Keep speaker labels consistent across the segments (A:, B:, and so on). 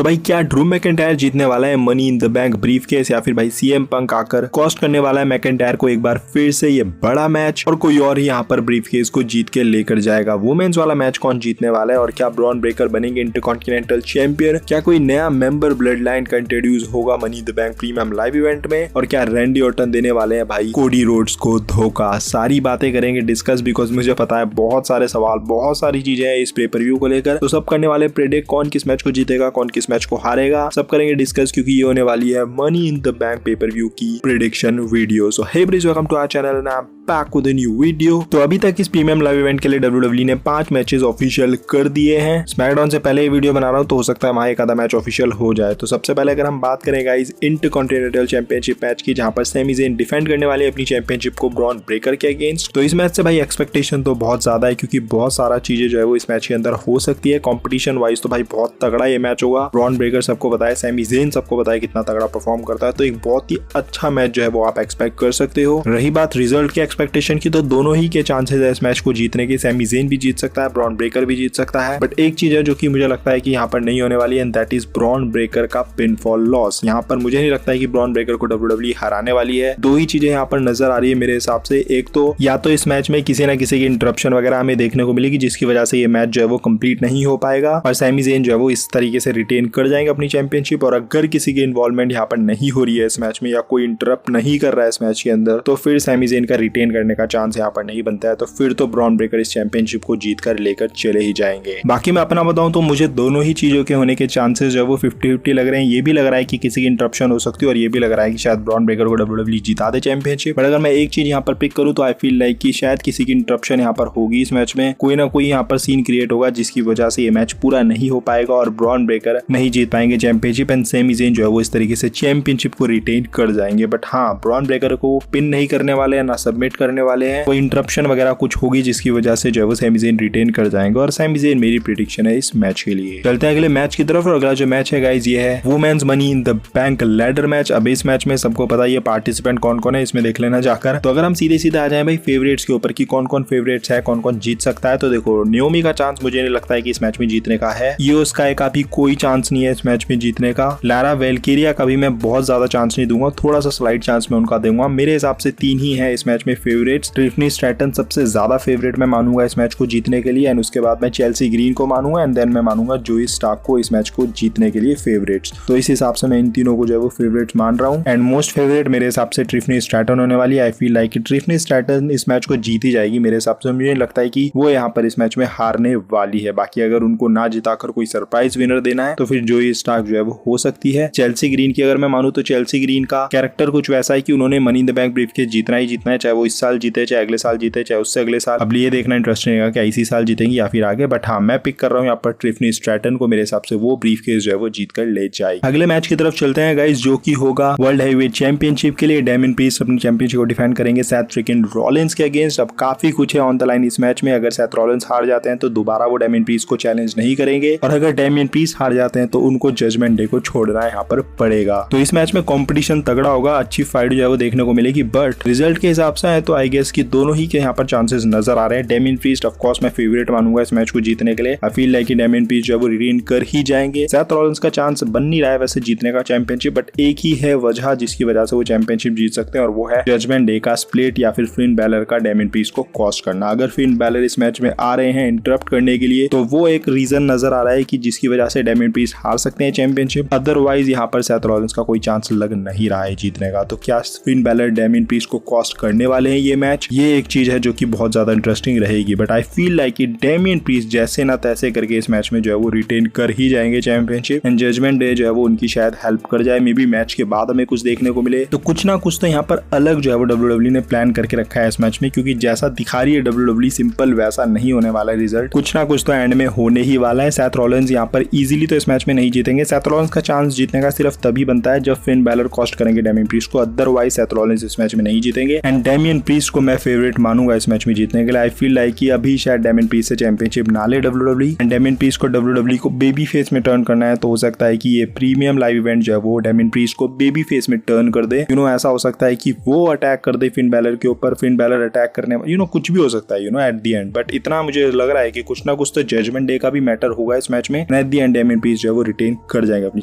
A: तो भाई क्या ड्रू मैकिंटायर जीतने वाला है money in the bank briefcase, या फिर भाई सीएम पंक आकर कॉस्ट करने वाला है मैकिंटायर को एक बार फिर से ये बड़ा मैच, और कोई और यहाँ पर ब्रीफकेस को जीत के लेकर जाएगा। वुमेन्स वाला मैच कौन जीतने वाला है, और क्या ब्रॉन ब्रेकर बनेंगे इंटरकॉन्टिनेंटल चैंपियन, क्या कोई नया मेंबर ब्लड लाइन का इंट्रोड्यूस होगा money in the bank premium live event में, और क्या रैंडी ऑर्टन देने वाले हैं भाई कोडी रोड्स को धोखा। सारी बातें करेंगे डिस्कस, बिकॉज मुझे पता है बहुत सारे सवाल, बहुत सारी चीजें हैं इस पेपर व्यू को लेकर। तो सब करने वाले प्रेडिक्ट कौन किस मैच को जीतेगा, कौन किस मैच को हारेगा, सब करेंगे डिस्कस, क्योंकि ये होने वाली है money in the bank pay per view की prediction video. So hey Brij, welcome to our channel and I am back with a new video. तो अभी तक इस प्रीमियम लाइव इवेंट के लिए WWE ने 5 मैचेस ऑफिशियल कर दिए हैं। स्मैकडाउन से पहले ये वीडियो बना रहा हूं, तो हो सकता है वहां एक आधा मैच ऑफिशियल हो जाए। तो सबसे पहले अगर हम बात करें गाइस इंटरकॉन्टिनेंटल चैंपियनशिप मैच की, जहां पर सेमी ज़ेन डिफेंड करने वाले अपनी चैंपियनशिप को ब्रॉन ब्रेकर के अगेंस्ट, तो इस मैच से भाई एक्सपेक्टेशन तो बहुत ज्यादा है, क्योंकि बहुत सारा चीजें जो है वो इस मैच के अंदर हो सकती है। कॉम्पिटिशन वाइज तो भाई बहुत तगड़ा ये मैच होगा। ब्रॉन ब्रेकर सबको बताया, सेमी ज़ेन सबको बताया कितना तगड़ा परफॉर्म करता है, तो एक बहुत ही अच्छा मैच जो है वो आप एक्सपेक्ट कर सकते हो। रही बात रिजल्ट की एक्सपेक्टेशन की, तो दोनों ही के चांसेस है इस मैच को जीतने के। सेमी ज़ेन भी जीत सकता है, ब्रॉन ब्रेकर भी जीत सकता है, बट एक चीज है जो कि मुझे लगता है कि यहाँ पर नहीं होने वाली है, and that is Bron Breakker का पिनफॉल लॉस। यहाँ पर मुझे नहीं लगता है कि ब्रॉन ब्रेकर को WWE हराने वाली है। दो ही चीजें यहाँ पर नजर आ रही है मेरे हिसाब से। एक तो या तो इस मैच में किसी ना किसी की इंटरप्शन वगैरह हमें देखने को मिलेगी, जिसकी वजह से ये मैच जो है वो कंप्लीट नहीं हो पाएगा, और सेमी ज़ेन जो है वो इस तरीके से रिटेन कर जाएंगे अपनी चैंपियनशिप। और अगर किसी की इन्वॉल्वमेंट यहाँ पर नहीं हो रही है इस मैच में, या कोई इंटरप्ट नहीं कर रहा है इस मैच के अंदर, तो फिर सेमी ज़ेन का रिटेन करने का चांस यहाँ पर नहीं बनता है। तो फिर तो ब्रॉन ब्रेकर इस चैंपियनशिप को जीत कर लेकर चले ही जाएंगे। बाकी मैं अपना बताऊं तो मुझे दोनों ही चीजों के होने के चांसेस जो है वो 50-50 लग रहे हैं। ये भी लग रहा है कि किसी की इंटरप्शन हो सकती है, और ये भी लग रहा है कि शायद ब्रॉन ब्रेकर को WWE जिता दे चैंपियनशिप। बट अगर मैं एक चीज यहाँ पर पिक करूं तो आई फील लाइक कि शायद किसी की इंटरप्शन यहाँ पर होगी इस मैच में। कोई ना कोई यहाँ पर सीन क्रिएट होगा जिसकी वजह से ये मैच पूरा नहीं हो पाएगा और ब्रॉन ब्रेकर नहीं जीत पाएंगे चैंपियनशिप, एंड सेमी ज़ेन जो है वो इस तरीके से चैंपियनशिप को रिटेन कर जाएंगे। बट हाँ, ब्रॉन ब्रेकर को पिन नहीं करने वाले हैं, ना सबमिट करने वाले हैं। कोई इंटरप्शन वगैरह कुछ होगी जिसकी वजह से जो है वो सेमी ज़ेन रिटेन कर जाएंगे, और सेमी ज़ेन मेरी प्रेडिक्शन है इस मैच के लिए। चलते हैं अगले मैच की तरफ, और अगला जो मैच है गाइस ये है women's money in the bank ladder match. अब इस मैच में सबको पता है ये पार्टिसिपेंट कौन कौन है, इसमें देख लेना जाकर। तो अगर हम सीधे सीधे आ जाए भाई फेवरेट्स के ऊपर कि कौन कौन फेवरेट्स है, कौन कौन जीत सकता है, तो देखो नियोमी का चांस मुझे नहीं लगता है कि इस मैच में जीतने का है। ईओ स्काई का भी कोई चांस नहीं है इस मैच में जीतने का। लारा वेल्किरिया का भी मैं बहुत ज्यादा चांस नहीं दूंगा, थोड़ा सा स्लाइड चांस मैं उनका दूंगा। मेरे हिसाब से 3 ही है इस मैच में फेवरेट्स। ट्रिफनी स्ट्रैटन सबसे ज्यादा फेवरेट मैं मानूंगा इस मैच को जीतने के लिए, एंड उसके बाद मैं चेल्सी ग्रीन को मानूंगा, एंड देन मैं मानूंगा जोई स्टार्क को इस मैच को जीतने के लिए फेवरेट्स। तो इस हिसाब से मैं इन तीनों को जो है वो फेवरेट्स मान रहा हूँ, एंड मोस्ट फेवरेट मेरे हिसाब से ट्रिफनी स्ट्रैटन होने वाली है। आई फील लाइक ट्रिफनी स्ट्रैटन इस मैच को जीत ही जाएगी मेरे हिसाब से। मुझे नहीं लगता है कि वो यहाँ पर इस मैच में हारने वाली है। बाकी अगर उनको ना जिताकर कोई सरप्राइज विनर देना है तो फिर जोई स्टार्क जो है वो हो सकती है। चेल्सी ग्रीन की अगर मैं मानूं तो चेल्सी ग्रीन का कैरेक्टर कुछ वैसा है कि उन्होंने money in the bank briefcase जीतना ही जीतना है, चाहे वो इस साल जीते, चाहे अगले साल जीते, चाहे उससे अगले साल। अब ये देखना इंटरेस्टिंग है कि इसी साल जीतेंगे या फिर आगे। बट हाँ, मैं पिक कर रहा हूँ यहाँ पर ट्रिफनी स्ट्रैटन को। मेरे हिसाब से वो ब्रीफकेस जो है वो जीत कर ले जाएगी। अगले मैच की तरफ चलते हैं गाइस, जो कि होगा वर्ल्ड हैवीवेट चैंपियनशिप के लिए। डेमियन प्रीस्ट अपनी चैंपियनशिप को डिफेंड करेंगे सेथ फ्रिकिन रॉलिंस के अगेंस्ट। अब काफी कुछ है ऑन द लाइन इस मैच में। अगर सेथ रॉलिंस हार जाते हैं तो दोबारा वो डेमियन प्रीस्ट को चैलेंज नहीं करेंगे, और अगर डेमियन प्रीस्ट हार जाते हैं तो उनको जजमेंट डे को छोड़ना यहाँ पर पड़ेगा। तो इस मैच में कॉम्पिटिशन तगड़ा होगा, अच्छी फाइट जो है वो देखने को मिलेगी। बट रिजल्ट के हिसाब से है तो आई गेस कि दोनों ही के यहाँ पर चांसेस नजर आ रहे हैं। डेमियन प्रीस्ट ऑफ कोर्स मैं फेवरेट मानूंगा इस मैच को जीतने के लिए। आई फील लाइक कि डेमियन प्रीस्ट जो है वो रिटेन कर ही जाएंगे। सेथ रॉलिंस का चांस बन नहीं रहा है वैसे जीतने का चैंपियनशिप, बट एक ही है वजह जिसकी वजह से वो चैंपियनशिप जीत सकते हैं, और वो है जजमेंट डे का स्प्लिट या फिर फिन बैलर का डेमियन प्रीस्ट को कॉस्ट करना। अगर फिन बैलर इस मैच में आ रहे हैं इंटरप्ट करने के लिए, तो वो एक रीजन नजर आ रहा है कि जिसकी वजह से डेमियन प्रीस्ट हार सकते हैं चैंपियनशिप। अदरवाइज यहाँ पर सेथ रॉलिंस का कोई चांस लग नहीं रहा है जीतने का। तो क्या फिन बैलर डेमियन प्रीस्ट को कॉस्ट करने वाले हैं ये मैच? ये एक चीज है जो कि बहुत ज्यादा इंटरेस्टिंग रहेगी। बट आई फील लाइक कि डेमियन प्रीस्ट जैसे ना तैसे करके इस मैच में जो है वो रिटेन कर ही जाएंगे चैंपियनशिप, एंड जजमेंट डे जो है वो उनकी शायद हेल्प कर जाए। मे बी मैच के बाद हमें कुछ देखने को मिले, तो कुछ ना कुछ तो यहाँ पर अलग जो है वो WWE ने प्लान करके रखा है इस मैच में, क्योंकि जैसा दिखा रही है WWE सिंपल वैसा नहीं होने वाला है रिजल्ट। कुछ ना कुछ तो एंड में होने ही वाला है। सेथ रॉलिंस यहाँ पर इजीली तो इस मैच में नहीं जीतेंगे। सेथ रॉलिंस का चांस जीतने का सिर्फ तभी बनता है जब फिन बैलर कॉस्ट करेंगे डेमियन प्रीस्ट को, अदरवाइज सेथ रॉलिंस इस मैच में नहीं जीतेंगे, एंड डेमियन डेमियन प्रीस्ट को मैं फेवरेट मानूंगा इस मैच में जीतने के लिए। आई फील लाइक कि अभी शायद डेमियन प्रीस्ट से चैंपियनशिप ना ले WWE एंड डेमियन प्रीस्ट को WWE को बेबी फेस में टर्न करना है, तो हो सकता है कि ये प्रीमियम लाइव इवेंट जो है वो डेमियन प्रीस्ट को बेबी फेस में टर्न कर दे। ऐसा हो सकता है कि वो अटैक कर दे फिन बैलर के ऊपर, फिन बैलर अटैक करने कुछ भी हो सकता है एट द एंड। बट इतना मुझे लग रहा है कि कुछ ना कुछ तो जजमेंट डे का भी मैटर होगा इस मैच में। At the end Damien priest जो है वो रिटेन कर जाएंगे अपनी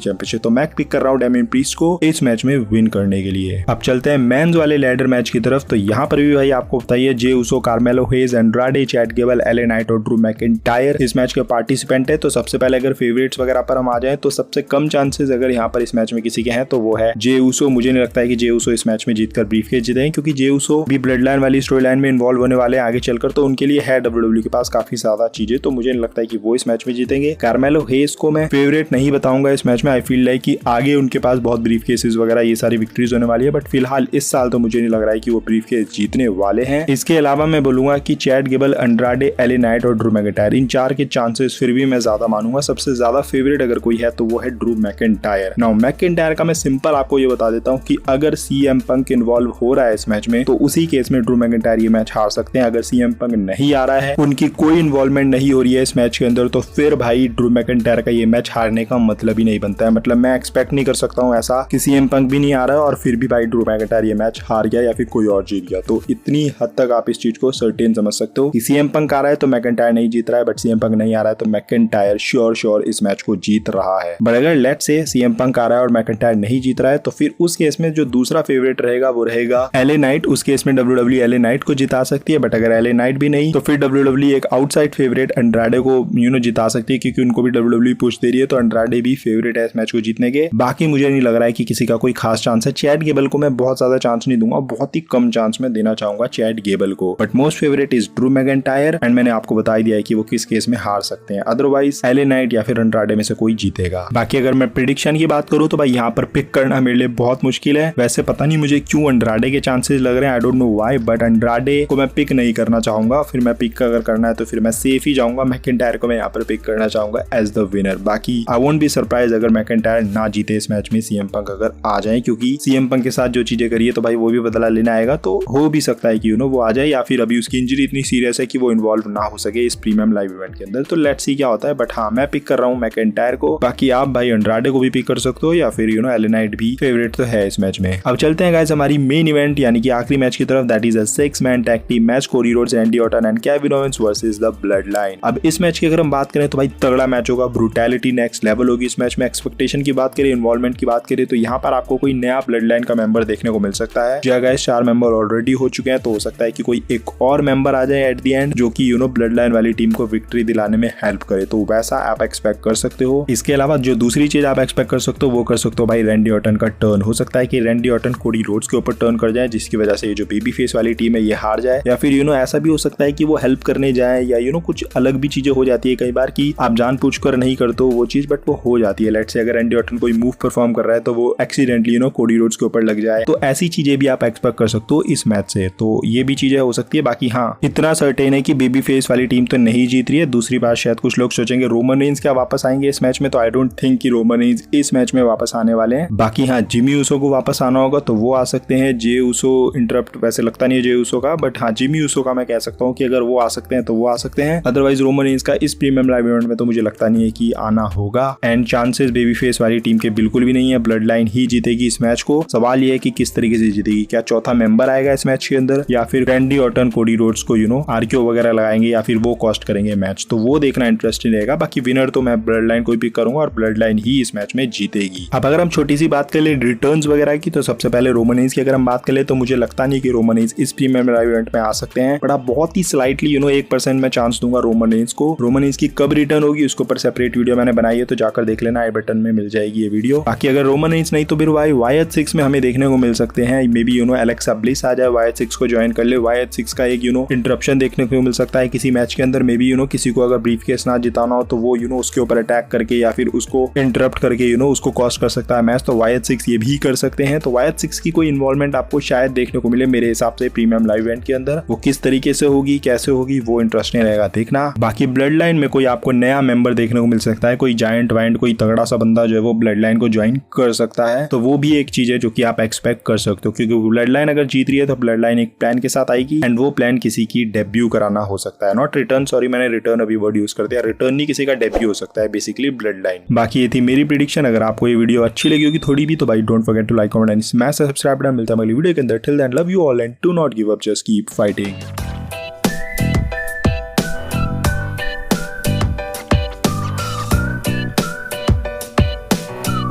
A: चैंपियनशिप। तो मैं पिक कर रहा हूँ डेमियन प्रीस्ट को इस मैच में विन करने के लिए। अब चलते हैं मेंस वाले लैडर मैच की तरफ। तो यहाँ पर भी भाई आपको बताइए J Uso, Carmelo Hayes, Andrade, Chad Gable, L A Knight और ड्रू मैकिंटायर इस मैच के पार्टिसिपेंट है। तो सबसे पहले अगर फेवरेट्स वगैरह पर हम आ जाए तो सबसे कम चांसेस अगर यहाँ पर इस मैच में किसी के हैं तो वो है जे उसो। मुझे नहीं लगता है कि जे उसो इस मैच में जीतकर ब्रीफकेस जीतेंगे, क्योंकि जे उसो भी ब्लड लाइन वाली स्टोरी लाइन में इन्वॉल्व होने वाले आगे चलकर, तो उनके लिए है WWE के पास काफी ज्यादा चीजें। तो मुझे नहीं लगता है कि वो इस मैच में जीतेंगे। कार्मेलो हेज को मैं फेवरेट नहीं बताऊंगा इस मैच में। आई फील लाइक कि आगे उनके पास बहुत ब्रीफकेसेस वगैरह ये सारी विक्ट्रीज होने वाली है, बट फिलहाल इस साल तो मुझे नहीं लग रहा है कि वो ब्रीफकेस जीतने वाले हैं। इसके अलावा मैं बोलूंगा कि चैट गेबल, एंड्राडे, एले नाइट और ड्रू मैकिंटायर इन चार के चांसेस फिर भी मैं ज्यादा मानूंगा। सबसे ज्यादा फेवरेट अगर कोई है तो वो है ड्रू मैकिंटायर। नाउ मैकिंटायर का मैं सिंपल आपको ये बता देता हूँ कि अगर CM पंक इन्वॉल्व हो रहा है इस मैच में तो उसी केस में ड्रू मैकिंटायर ये मैच हार सकते हैं। अगर CM पंक नहीं आ रहा है, उनकी कोई इन्वॉल्वमेंट नहीं हो रही है इस मैच के अंदर, तो फिर भाई ड्रू मैकिंटायर का ये मैच हारने का मतलब ही नहीं बनता है। मतलब मैं एक्सपेक्ट नहीं कर सकता हूँ ऐसा कि CM पंक भी नहीं आ रहा है और फिर भी भाई ड्रू मैकिंटायर ये मैच हार गया या फिर कोई और जीत गया। तो इतनी हद तक आप इस चीज को सर्टेन समझ सकते हो कि CM पंक आ रहा है तो मैकिंटायर नहीं जीत रहा है, बट CM पंक नहीं आ रहा है तो मैकिंटायर श्योर इस मैच को जीत रहा है। बट अगर लेट्स से CM पंक आ रहा है और मैकिंटायर नहीं जीत रहा है तो फिर उस केस में जो दूसरा फेवरेट रहेगा वो रहेगा एले नाइट। उस केस में WWE एले नाइट को जिता सकती है, बट अगर एले नाइट भी नहीं तो फिर WWE एक आउटसाइड फेवरेट एंड्राडे को जिता सकती है, क्योंकि उनको भी WWE पुश दे रही है। तो एंड्राडे भी फेवरेट है इस मैच को जीतने के। बाकी मुझे नहीं लग रहा है कि किसी का कोई खास चांस है। चैट गेबल को मैं बहुत ज्यादा चांस नहीं दूंगा, बहुत ही कम चांस में देना चाहूंगा चैट गेबल को। But most favourite is Drew McIntyre and मैंने आपको बता दिया है कि वो किस केस में हार सकते हैं। अदरवाइज एले नाइट या फिर एंड्राडे में से कोई जीतेगा। बाकी अगर मैं प्रेडिक्शन की बात करूं तो भाई यहाँ पर पिक करना मेरे लिए बहुत मुश्किल है। वैसे पता नहीं मुझे क्यों एंड्राडे के चांसेस लग रहे हैं, I don't know why, but Andrade को मैं पिक नहीं करना चाहूंगा। फिर मैं पिक अगर करना है तो फिर मैं सेफ ही जाऊंगा। मैकिंटायर को मैं यहाँ पर पिक करना चाहूंगा एज द विनर। बाकी आई वोंट बी सरप्राइज अगर मैकिंटायर ना जीते इस मैच में, CM पंक अगर आ जाए, क्योंकि CM पंक के साथ जो चीजें करी है तो भाई वो भी बदला लेना आएगा। तो हो भी सकता है कि वो आ जाए, या फिर अभी उसकी इंजरी इतनी सीरियस है कि वो इन्वॉल्व ना हो सके इस प्रीमियम लाइव इवेंट के अंदर। तो लेट्स सी क्या होता है। बट हाँ, मैं पिक कर रहा हूँ मैकिंटायर को। बाकी आप भाई एंड्राडे को भी पिक कर सकते हो या फिर एले नाइट भी फेवरेट तो है इस मैच में। अब चलते हैं गाइस हमारी मेन इवेंट यानी कि आखिरी मैच की तरफ, that is a 6-man tag team match, Cody Rhodes, Randy Orton and Kevin Owens versus the blood line. अब इस मैच की अगर हम बात करें तो भाई तगड़ा मैच होगा, ब्रूटैलिटी नेक्स्ट लेवल होगी इस मैच में। एक्सपेक्टेशन की बात करें, इन्वॉल्वमेंट की बात करें तो यहाँ पर आपको कोई नया ब्लड लाइन का मेंबर देखने को मिल सकता है। जो गाइस 4 मेंबर ऑलरेडी हो चुके हैं, तो हो सकता है कि कोई एक और मेंबर आ जाए एट द एंड जो कि ब्लड लाइन वाली टीम को विक्ट्री दिलाने में हेल्प करे। तो वैसा आप एक्सपेक्ट कर सकते हो। इसके अलावा जो दूसरी चीज आप एक्सपेक्ट कर सकते हो वो कर सकते हो भाई रैंडी ऑर्टन का टर्न। हो सकता है कि रैंडी ऑर्टन कोडी रोड्स के ऊपर टर्न कर जाए, जिसकी वजह से ये जो बेबी फेस वाली टीम है ये हार जाए, या फिर ऐसा भी हो सकता है कि वो हेल्प करने जाए, या कुछ अलग भी चीजें हो जाती है कई बार कि आप जानबूझकर नहीं करते हो वो चीज, बट वो हो जाती है। लेट्स से अगर रैंडी ऑर्टन कोई मूव परफॉर्म कर रहा है तो वो एक्सीडेंटली कोडी रोड्स के ऊपर लग जाए, तो ऐसी चीजें भी आप एक्सपेक्ट कर सकते हो इस मैच से। तो ये भी चीजें हो सकती है। बाकी हाँ, इतना सर्टेन है कि बेबी फेस वाली टीम तो नहीं जीत रही है। दूसरी बात, शायद कुछ लोग सोचेंगे रोमन रेंज क्या वापस आएंगे इस मैच में, तो आई डोंट थिंक कि रोमन रेंज इस मैच में वापस आने वाले हैं। बाकी हाँ, जिमी ऊसो को वापस आना होगा तो वो आ सकते हैं। जे ऊसो इंटरप्ट वैसे लगता नहीं है जे ऊसो का, बट हाँ जिमी ऊसो का मैं कह सकता हूँ कि अगर वो आ सकते हैं तो वो आ सकते हैं। अदरवाइज रोमन रेंज का इस प्रीमियम लाइव इवेंट में तो मुझे लगता नहीं है कि आना होगा। एंड चांसेस बेबी फेस वाली टीम के बिल्कुल भी नहीं है। ब्लड लाइन ही जीतेगी इस मैच को। सवाल ये है कि किस तरीके से जीतेगी, क्या चौथा मेंबर आएगा इस मैच के अंदर, या फिर रैंडी ऑर्टन कोडी रोड्स को आरक्यू वगैरह लगाएंगे, या फिर वो कॉस्ट करेंगे मैच। तो वो देखना इंटरेस्टिंग रहेगा। बाकी विनर तो मैं ब्लड लाइन को पिक करूंगा और ब्लड लाइन ही इस मैच में जीतेगी। अब अगर हम छोटी सी बात कर ले रिटर्न्स वगैरह की, तो सबसे पहले रोमन रेंज की अगर हम बात कर ले तो मुझे लगता नहीं कि रोमन रेंज इस प्रीमियम लाइव इवेंट में आ सकते हैं, बट आप बहुत ही स्लाइटली 1% में चांस दूंगा रोमन रेंज को। रोमन रेंज की कब रिटर्न होगी उसके ऊपर सेपरेट वीडियो मैंने बनाई है, तो जाकर देख लेना, आई बटन में मिल जाएगी ये वीडियो। बाकी अगर रोमन रेंज नहीं तो फिर भाई YH6 में हमें देखने को मिल सकते हैं। मे बी एलेक्सा ब्लिस आ जाए, YH6 को ज्वाइन कर ले। YH6 का एक इंटरप्शन देखने को मिल सकता है किसी मैच के अंदर। मे बी किसी को अगर ब्रीफकेस ना जिताना हो तो वो उसके ऊपर अटैक करके या फिर उसको इंटरप्ट करके उसको कॉस्ट कर सकता है मैच। तो YH6 ये भी कर सकते हैं। तो YH6 की कोई इन्वॉल्वमेंट आपको शायद देखने को मिले मेरे हिसाब से प्रीमियम लाइव इवेंट के अंदर। वो किस तरीके से होगी, कैसे होगी, वो इंटरेस्टिंग रहेगा देखना। बाकी ब्लड लाइन में कोई आपको नया मेंबर देखने को मिल सकता है, कोई जायंट वाइंट, कोई तगड़ा सा बंदा जो है वो ब्लड लाइन को ज्वाइन कर सकता है। तो वो भी एक चीज है जो कि आप एक्सपेक्ट कर सकते हो, क्योंकि ब्लड लाइन अगर जीत रही है तो ब्लड लाइन एक प्लान के साथ आएगी एंड वो प्लान किसी की डेब्यू कराना हो सकता है, नॉट रिटर्न, सॉरी मैंने रिटर्न अभी वर्ड यूज कर दिया, रिटर्न नहीं, किसी का डेब्यू हो सकता है बेसिकली ब्लड लाइन। बाकी ये थी मेरी प्रेडिक्शन। अगर आपको ये वीडियो अच्छी लगी होगी थोड़ी भी तो भाई don't forget to like, comment and smash subscribe button. मिलता है अगली वीडियो के अंदर। Till then love you all and do not give up, just keep fighting.